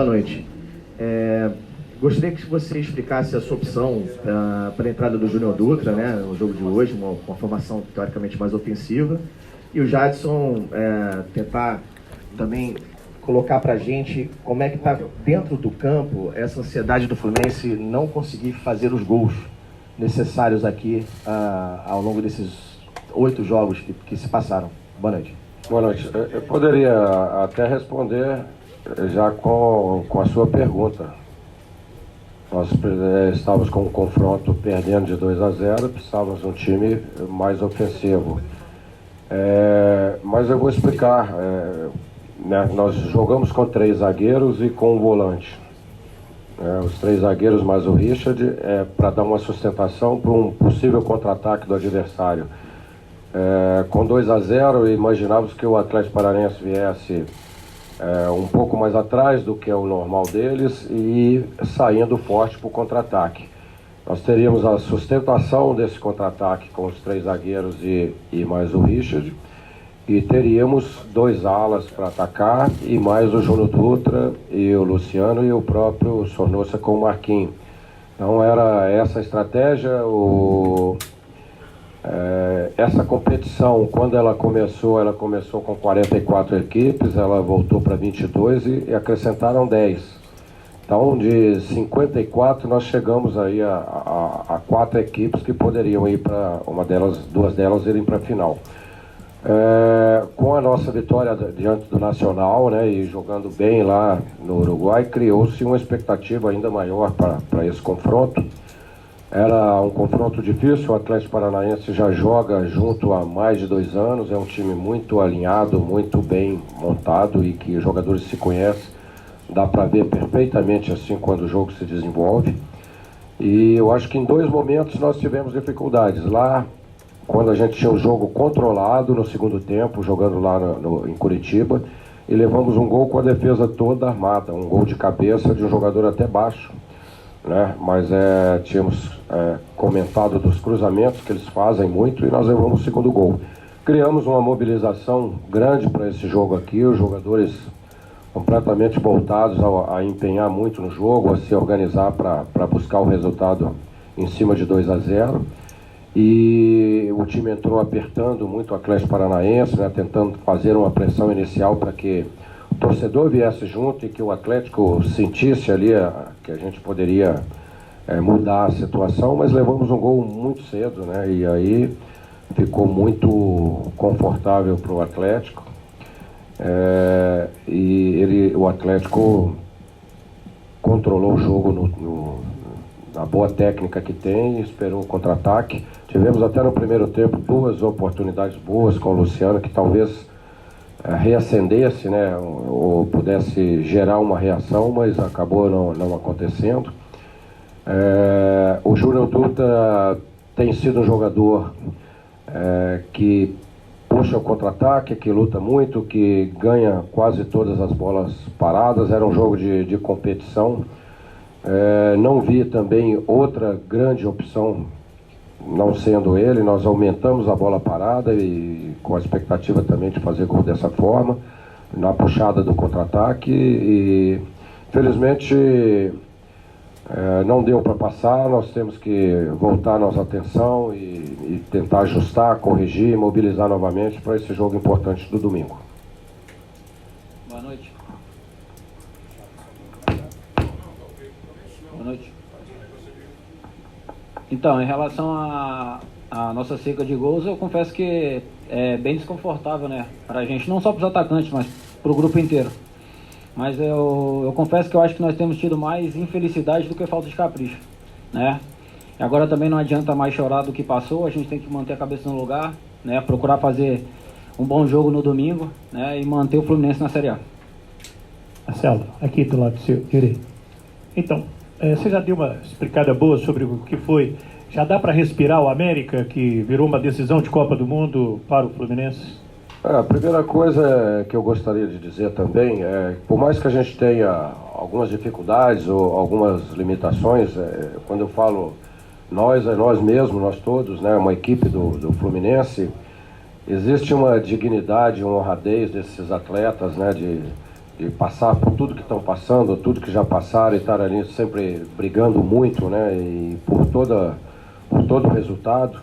Boa noite. Gostaria que você explicasse a sua opção para a entrada do Júnior Dutra, né, no jogo de hoje, uma formação teoricamente mais ofensiva, e o Jadson tentar também colocar para a gente como é que está dentro do campo essa ansiedade do Fluminense não conseguir fazer os gols necessários aqui ao longo desses 8 jogos que se passaram. Boa noite. Boa noite. Eu poderia até responder já com a sua pergunta. Nós estávamos com um confronto perdendo de 2-0, precisávamos de um time mais ofensivo. Mas eu vou explicar. Né, nós jogamos com 3 zagueiros e com um volante. Os 3 zagueiros mais o Richard para dar uma sustentação para um possível contra-ataque do adversário. Com 2-0, imaginávamos que o Atlético Paranaense viesse um pouco mais atrás do que é o normal deles e saindo forte para o contra-ataque. Nós teríamos a sustentação desse contra-ataque com os 3 zagueiros e mais o Richard, e teríamos 2 alas para atacar e mais o Júnior Dutra e o Luciano e o próprio Sornosa com o Marquinhos. Então era essa a estratégia. Essa competição, quando ela começou com 44 equipes, ela voltou para 22 e acrescentaram 10. Então, de 54, nós chegamos aí a 4 equipes que poderiam ir para duas delas irem para a final. Com a nossa vitória diante do Nacional, né, e jogando bem lá no Uruguai, criou-se uma expectativa ainda maior para esse confronto. Era um confronto difícil, o Atlético Paranaense já joga junto há mais de 2 anos, é um time muito alinhado, muito bem montado e que os jogadores se conhecem, dá para ver perfeitamente assim quando o jogo se desenvolve. E eu acho que em 2 momentos nós tivemos dificuldades. Lá, quando a gente tinha o jogo controlado no segundo tempo, jogando lá em Curitiba, e levamos um gol com a defesa toda armada, um gol de cabeça de um jogador até baixo. Né? Mas tínhamos comentado dos cruzamentos que eles fazem muito e nós levamos o segundo gol. Criamos uma mobilização grande para esse jogo aqui, os jogadores completamente voltados a empenhar muito no jogo, a se organizar para buscar o resultado em cima de 2-0. E o time entrou apertando muito o Atlético Paranaense, né? Tentando fazer uma pressão inicial para que o torcedor viesse junto e que o Atlético sentisse ali que a gente poderia mudar a situação, mas levamos um gol muito cedo, né? E aí ficou muito confortável para o Atlético. O Atlético controlou o jogo na boa técnica que tem e esperou o contra-ataque. Tivemos até no primeiro tempo 2 oportunidades boas com o Luciano, que talvez reacendesse, né, ou pudesse gerar uma reação, mas acabou não acontecendo. O Júnior Dutra tem sido um jogador que puxa o contra-ataque, que luta muito, que ganha quase todas as bolas paradas. Era um jogo de competição. Não vi também outra grande opção, não sendo ele. Nós aumentamos a bola parada e com a expectativa também de fazer gol dessa forma, na puxada do contra-ataque, e felizmente não deu para passar. Nós temos que voltar nossa atenção e tentar ajustar, corrigir, mobilizar novamente para esse jogo importante do domingo. Boa noite. Boa noite. Então, em relação à nossa seca de gols, eu confesso que é bem desconfortável, né? Pra gente, não só pros atacantes, mas pro grupo inteiro. Mas eu confesso que eu acho que nós temos tido mais infelicidade do que falta de capricho, né? E agora também não adianta mais chorar do que passou, a gente tem que manter a cabeça no lugar, né? Procurar fazer um bom jogo no domingo, né? E manter o Fluminense na Série A. Marcelo, aqui do lado do seu direito. Então, você já deu uma explicada boa sobre o que foi. Já dá para respirar o América, que virou uma decisão de Copa do Mundo para o Fluminense? A primeira coisa que eu gostaria de dizer também é que, por mais que a gente tenha algumas dificuldades ou algumas limitações, quando eu falo nós, é nós mesmos, nós todos, né, uma equipe do Fluminense, existe uma dignidade, uma honradez desses atletas, né, de passar por tudo que estão passando, tudo que já passaram, e estar ali sempre brigando muito, né, e por todo o resultado.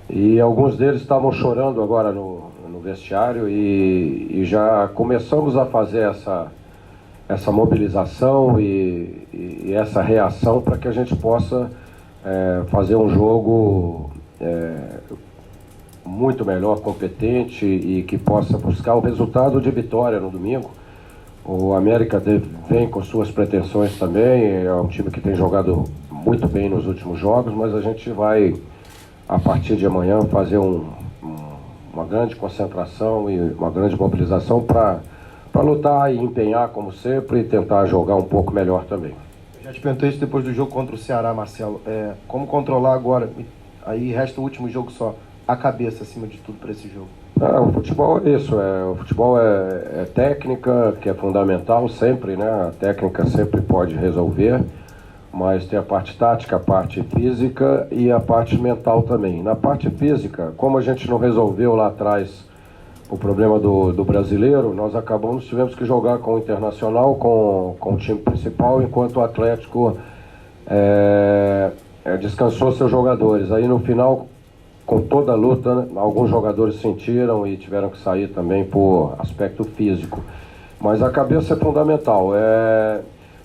E alguns deles estavam chorando agora no vestiário, e já começamos a fazer essa mobilização e essa reação para que a gente possa fazer um jogo muito melhor, competente, e que possa buscar o resultado de vitória no domingo. O América vem com suas pretensões também, é um time que tem jogado muito bem nos últimos jogos, mas a gente vai, a partir de amanhã, fazer uma grande concentração e uma grande mobilização para lutar e empenhar, como sempre, e tentar jogar um pouco melhor também. Já te perguntei isso depois do jogo contra o Ceará, Marcelo. Como controlar agora? Aí resta o último jogo só. A cabeça, acima de tudo, para esse jogo. O futebol é isso. O futebol é técnica, que é fundamental sempre, né? A técnica sempre pode resolver, mas tem a parte tática, a parte física e a parte mental também. Na parte física, como a gente não resolveu lá atrás o problema do brasileiro, nós tivemos que jogar com o Internacional, com o time principal, enquanto o Atlético descansou seus jogadores. Aí no final, com toda a luta, né, alguns jogadores sentiram e tiveram que sair também por aspecto físico. Mas a cabeça é fundamental.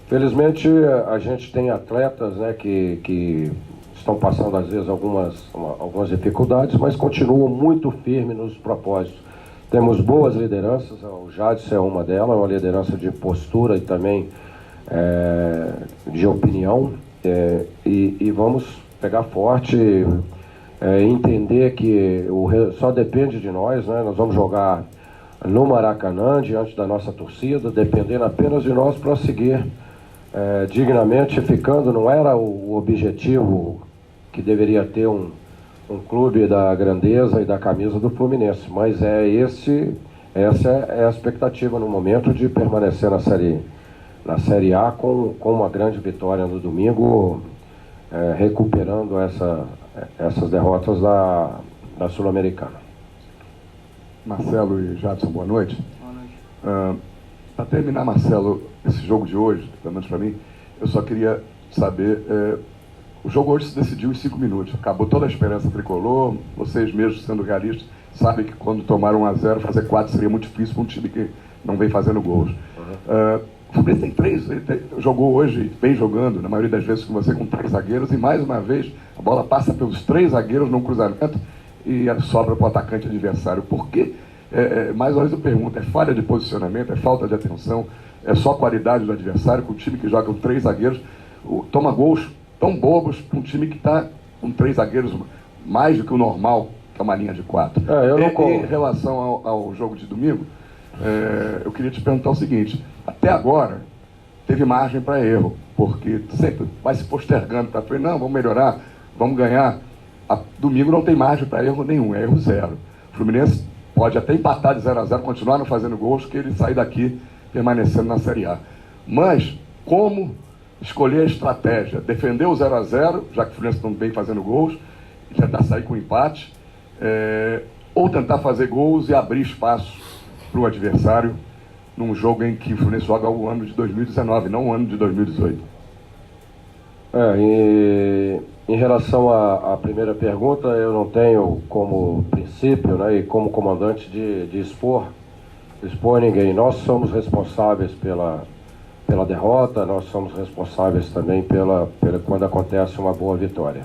Felizmente a gente tem atletas, né, que estão passando às vezes algumas dificuldades, mas continuam muito firmes nos propósitos. Temos boas lideranças, o Jadson é uma delas, uma liderança de postura e também de opinião, e vamos pegar forte, entender que só depende de nós, né? Nós vamos jogar no Maracanã, diante da nossa torcida, dependendo apenas de nós para seguir dignamente ficando. Não era o objetivo que deveria ter um clube da grandeza e da camisa do Fluminense, mas essa é a expectativa no momento, de permanecer na Série A com uma grande vitória no domingo, recuperando essas derrotas da Sul-Americana. Marcelo e Jadson, boa noite. Boa noite. Para terminar, Marcelo, esse jogo de hoje, pelo menos para mim, eu só queria saber, o jogo hoje se decidiu em 5 minutos, acabou toda a esperança tricolor. Vocês mesmos, sendo realistas, sabem que quando tomaram 1-0, fazer 4 seria muito difícil para um time que não vem fazendo gols. O Fluminense tem 3, jogou hoje, vem jogando, na maioria das vezes com você, com 3 zagueiros, e mais uma vez a bola passa pelos 3 zagueiros num cruzamento e sobra para o atacante adversário. Por quê? Mais uma vez eu pergunto, é falha de posicionamento, é falta de atenção, é só qualidade do adversário, com um time que joga com 3 zagueiros, toma gols tão bobos para um time que está com 3 zagueiros mais do que o normal, que é uma linha de 4. Em relação ao jogo de domingo, eu queria te perguntar o seguinte: até agora teve margem para erro, porque sempre vai se postergando para frente, não, vamos melhorar, vamos ganhar. Domingo não tem margem para erro nenhum, é erro zero. O Fluminense pode até empatar de 0-0, continuar não fazendo gols, que ele sair daqui permanecendo na Série A. Mas como escolher a estratégia? Defender o 0-0, já que o Fluminense não vem fazendo gols, e tentar sair com empate, ou tentar fazer gols e abrir espaço para o adversário num jogo em que o Fluminense joga o ano de 2019, não o ano de 2018. Em relação à primeira pergunta, eu não tenho como princípio, né, e como comandante de expor ninguém. Nós somos responsáveis pela derrota, nós somos responsáveis também pela quando acontece uma boa vitória.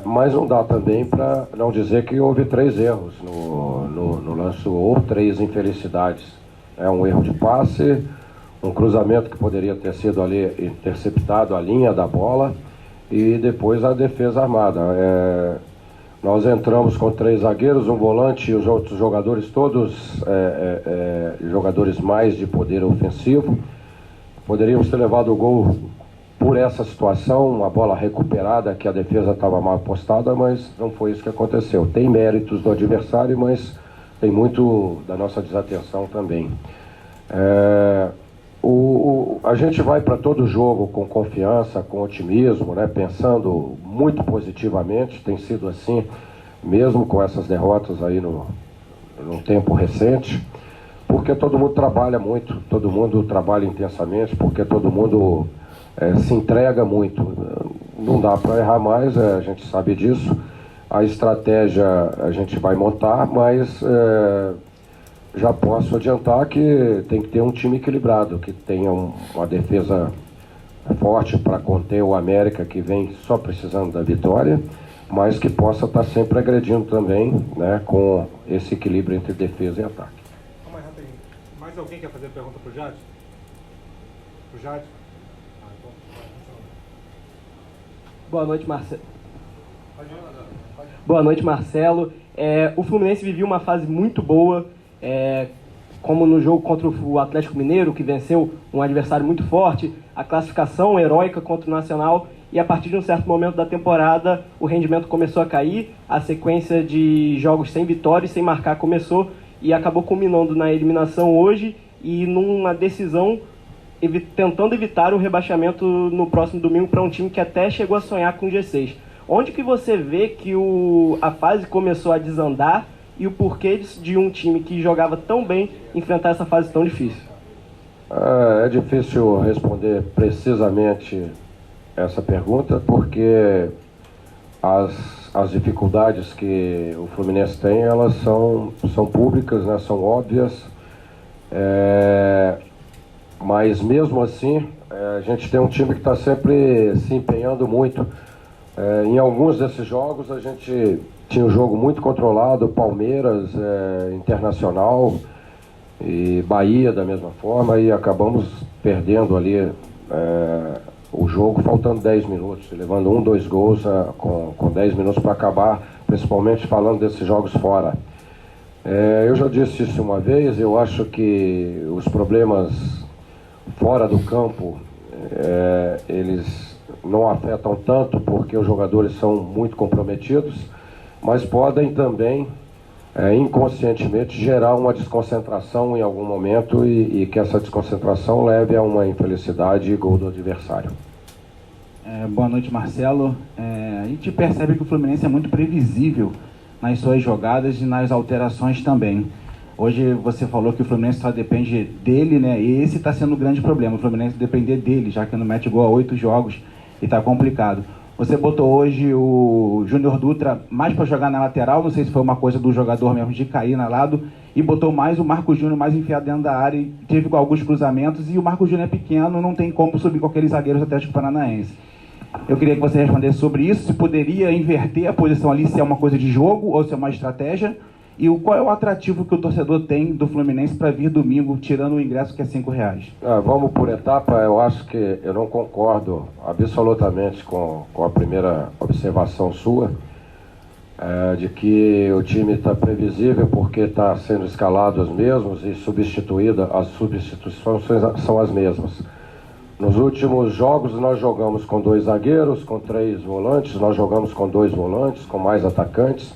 Mas não dá também para não dizer que houve 3 erros no lance, ou 3 infelicidades. Um erro de passe, um cruzamento que poderia ter sido ali interceptado a linha da bola, e depois a defesa armada. Nós entramos com 3 zagueiros, um volante e os outros jogadores todos jogadores mais de poder ofensivo. Poderíamos ter levado o gol por essa situação, uma bola recuperada, que a defesa estava mal postada, mas não foi isso que aconteceu. Tem méritos do adversário, mas tem muito da nossa desatenção também. A gente vai para todo jogo com confiança, com otimismo, né, pensando muito positivamente. Tem sido assim, mesmo com essas derrotas aí no tempo recente. porque todo mundo trabalha muito, todo mundo trabalha intensamente, porque todo mundo se entrega muito. Não dá para errar mais, a gente sabe disso. A estratégia a gente vai montar, mas já posso adiantar que tem que ter um time equilibrado, que tenha uma defesa forte para conter o América, que vem só precisando da vitória, mas que possa estar sempre agredindo também, né, com esse equilíbrio entre defesa e ataque. Calma aí, rapidinho. Mais alguém quer fazer pergunta para o Jade? Para o Jade? Boa noite, Marcelo. Boa noite, Marcelo. O Fluminense vivia uma fase muito boa, como no jogo contra o Atlético Mineiro, que venceu um adversário muito forte, a classificação heróica contra o Nacional, e a partir de um certo momento da temporada o rendimento começou a cair, a sequência de jogos sem vitória e sem marcar começou e acabou culminando na eliminação hoje e numa decisão tentando evitar o rebaixamento no próximo domingo para um time que até chegou a sonhar com o G6. Onde que você vê que a fase começou a desandar e o porquê de um time que jogava tão bem enfrentar essa fase tão difícil? É difícil responder precisamente essa pergunta, porque as dificuldades que o Fluminense tem, elas são públicas, né, são óbvias, mas mesmo assim a gente tem um time que está sempre se empenhando muito. Em alguns desses jogos a gente tinha um jogo muito controlado, Palmeiras, Internacional e Bahia da mesma forma, e acabamos perdendo ali o jogo faltando 10 minutos, levando 2 gols com 10 minutos para acabar, principalmente falando desses jogos fora. Eu já disse isso uma vez, eu acho que os problemas fora do campo, eles não afetam tanto porque os jogadores são muito comprometidos, mas podem também inconscientemente gerar uma desconcentração em algum momento e que essa desconcentração leve a uma infelicidade e gol do adversário. Boa noite, Marcelo. A gente percebe que o Fluminense é muito previsível nas suas jogadas e nas alterações também. Hoje você falou que o Fluminense só depende dele, né? E esse está sendo o grande problema, o Fluminense depender dele, já que não mete gol a 8 jogos e está complicado. Você botou hoje o Júnior Dutra mais para jogar na lateral, não sei se foi uma coisa do jogador mesmo de cair na lado, e botou mais o Marcos Júnior mais enfiado dentro da área, e teve alguns cruzamentos, e o Marcos Júnior é pequeno, não tem como subir com aqueles zagueiros do Atlético Paranaense. Eu queria que você respondesse sobre isso, se poderia inverter a posição ali, se é uma coisa de jogo ou se é uma estratégia, e qual é o atrativo que o torcedor tem do Fluminense para vir domingo, tirando o ingresso que é R$5? Vamos por etapa. Eu acho que eu não concordo absolutamente com a primeira observação sua, de que o time está previsível porque está sendo escalado os mesmos e as substituições são as mesmas. Nos últimos jogos nós jogamos com 2 zagueiros, com 3 volantes, nós jogamos com 2 volantes, com mais atacantes,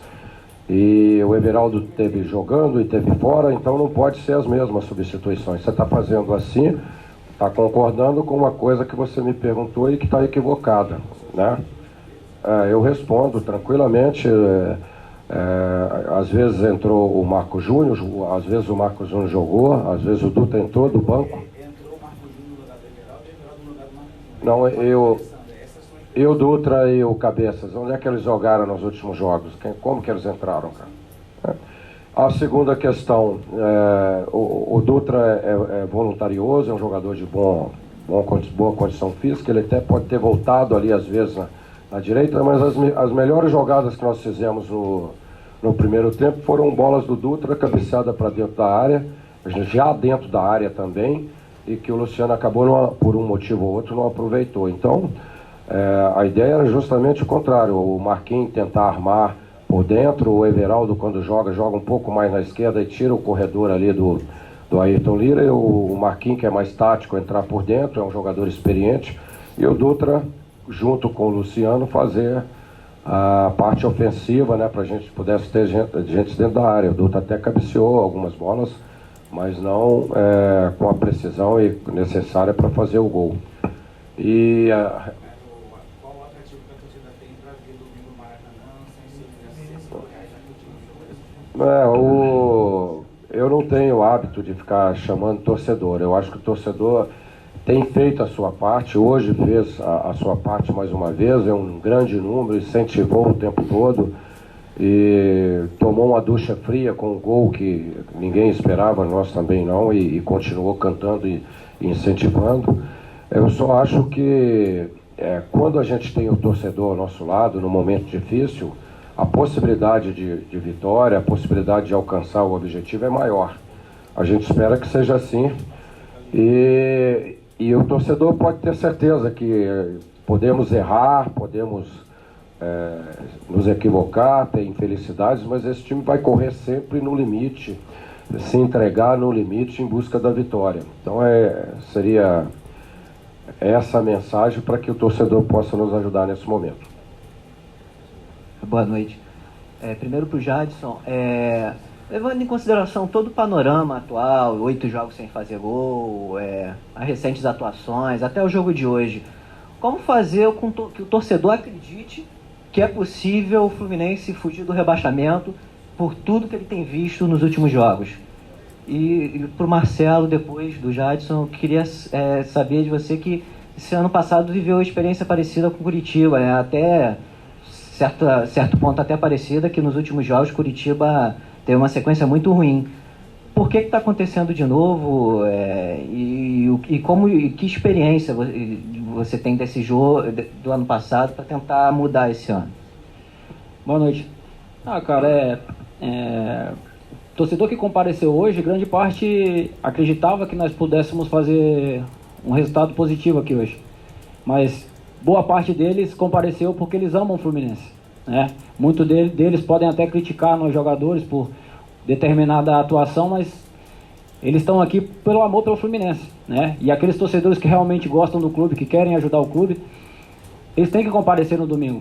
e o Everaldo teve jogando e teve fora, então não pode ser as mesmas substituições. Você está fazendo assim, está concordando com uma coisa que você me perguntou e que está equivocada, né? Eu respondo tranquilamente. Às vezes entrou o Marcos Júnior, às vezes o Marcos Júnior jogou, às vezes o Dutra entrou do banco. Entrou o Marcos Júnior no lugar do Everaldo e o Everaldo no lugar do Marcos Júnior. Não, eu, Dutra e o Cabeças, onde é que eles jogaram nos últimos jogos? Como que eles entraram, cara? A segunda questão, o Dutra é voluntarioso, é um jogador de boa condição física, ele até pode ter voltado ali às vezes na direita, mas as melhores jogadas que nós fizemos no primeiro tempo foram bolas do Dutra, cabeceada para dentro da área, já dentro da área também, e que o Luciano acabou, por um motivo ou outro, não aproveitou. Então, a ideia era justamente o contrário, o Marquinhos tentar armar por dentro, o Everaldo quando joga um pouco mais na esquerda e tira o corredor ali do Ayrton Lira, e o Marquinhos, que é mais tático, entrar por dentro, é um jogador experiente, e o Dutra, junto com o Luciano, fazer a parte ofensiva, né, para a gente pudesse ter gente dentro da área. O Dutra até cabeceou algumas bolas, mas não com a precisão necessária para fazer o gol. E Qual o atrativo que a torcida tem para vir domingo no Maracanã sem ser ingresso R$5, já que o time jogou esse? eu não tenho o hábito de ficar chamando torcedor. Eu acho que o torcedor tem feito a sua parte, hoje fez a sua parte mais uma vez, é um grande número, incentivou o tempo todo e tomou uma ducha fria com um gol que ninguém esperava, nós também não, e continuou cantando e incentivando. Eu só acho que quando a gente tem o torcedor ao nosso lado, no momento difícil, a possibilidade de vitória, a possibilidade de alcançar o objetivo é maior. A gente espera que seja assim e o torcedor pode ter certeza que podemos errar, podemos nos equivocar, ter infelicidades, mas esse time vai correr sempre no limite, se entregar no limite em busca da vitória. Então seria essa a mensagem para que o torcedor possa nos ajudar nesse momento. Boa noite. Primeiro para o Jadson, levando em consideração todo o panorama atual, 8 jogos sem fazer gol, as recentes atuações, até o jogo de hoje, como fazer com que o torcedor acredite que é possível o Fluminense fugir do rebaixamento por tudo que ele tem visto nos últimos jogos? E para o Marcelo, depois do Jadson, eu queria saber de você que esse ano passado viveu uma experiência parecida com o Curitiba, né? Até certo ponto até parecida, que nos últimos jogos Curitiba teve uma sequência muito ruim. Por que está acontecendo de novo? Que experiência você tem desse jogo do ano passado para tentar mudar esse ano? Boa noite. Cara, torcedor que compareceu hoje, grande parte acreditava que nós pudéssemos fazer um resultado positivo aqui hoje. Mas boa parte deles compareceu porque eles amam o Fluminense, né? Muitos deles podem até criticar nós jogadores por determinada atuação, mas eles estão aqui pelo amor pelo Fluminense, né? E aqueles torcedores que realmente gostam do clube, que querem ajudar o clube, eles têm que comparecer no domingo,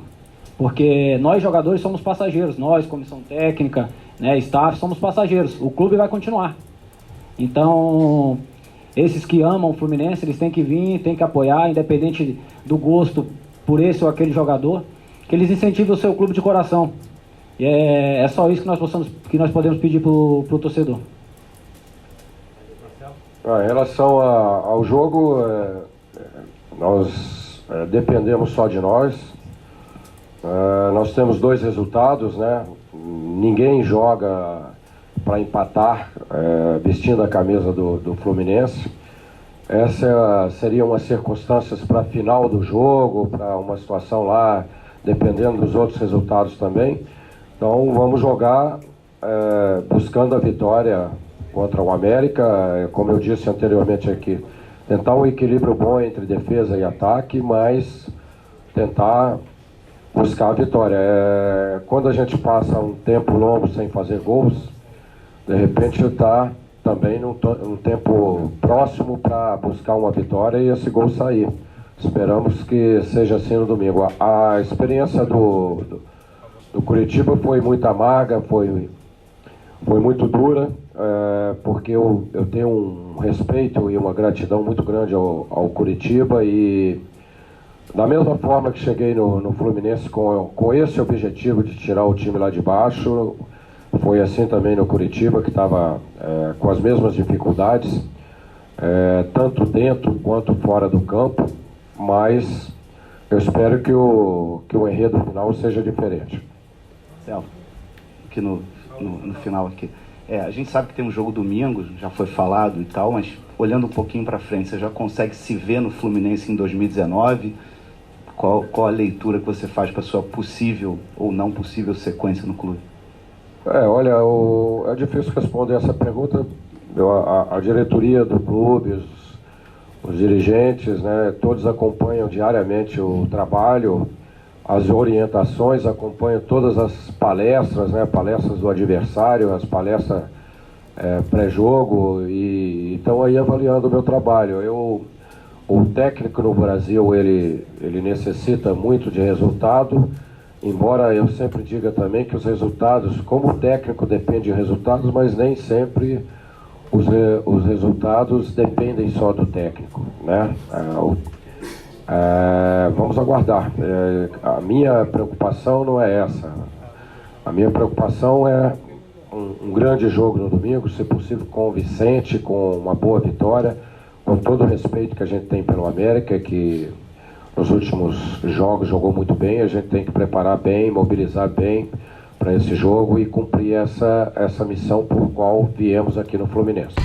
porque nós jogadores somos passageiros, nós, comissão técnica, né, staff, somos passageiros, o clube vai continuar. Então, esses que amam o Fluminense, eles têm que vir, têm que apoiar, independente do gosto por esse ou aquele jogador, que eles incentivem o seu clube de coração. E é só isso que nós podemos pedir para o torcedor. Em relação ao jogo, nós dependemos só de nós. Nós temos 2 resultados, né? Ninguém joga para empatar vestindo a camisa do Fluminense. Essa seria uma circunstâncias para a final do jogo, para uma situação lá, dependendo dos outros resultados também. Então vamos jogar buscando a vitória contra o América, como eu disse anteriormente aqui, tentar um equilíbrio bom entre defesa e ataque, mas tentar buscar a vitória. Quando a gente passa um tempo longo sem fazer gols, de repente está também num tempo próximo para buscar uma vitória e esse gol sair. Esperamos que seja assim no domingo. A experiência do Curitiba foi muito amarga, foi muito dura, porque eu tenho um respeito e uma gratidão muito grande ao Curitiba e da mesma forma que cheguei no Fluminense com esse objetivo de tirar o time lá de baixo, foi assim também no Curitiba, que estava com as mesmas dificuldades, tanto dentro quanto fora do campo, mas eu espero que o enredo final seja diferente. Marcelo, aqui no final aqui. A gente sabe que tem um jogo domingo, já foi falado e tal, mas olhando um pouquinho para frente, você já consegue se ver no Fluminense em 2019? Qual a leitura que você faz para sua possível ou não possível sequência no clube? Olha, é difícil responder essa pergunta. A diretoria do clube, os dirigentes, né, todos acompanham diariamente o trabalho, as orientações, acompanham todas as palestras, né, palestras do adversário, as palestras pré-jogo, e estão aí avaliando o meu trabalho. O técnico no Brasil, ele necessita muito de resultado, embora eu sempre diga também que os resultados, como o técnico depende de resultados, mas nem sempre os resultados dependem só do técnico, né? Vamos aguardar. A minha preocupação não é essa. A minha preocupação é um grande jogo no domingo, se possível convincente, com uma boa vitória, com todo o respeito que a gente tem pelo América, que nos últimos jogos jogou muito bem. A gente tem que preparar bem, mobilizar bem para esse jogo e cumprir essa missão por qual viemos aqui no Fluminense.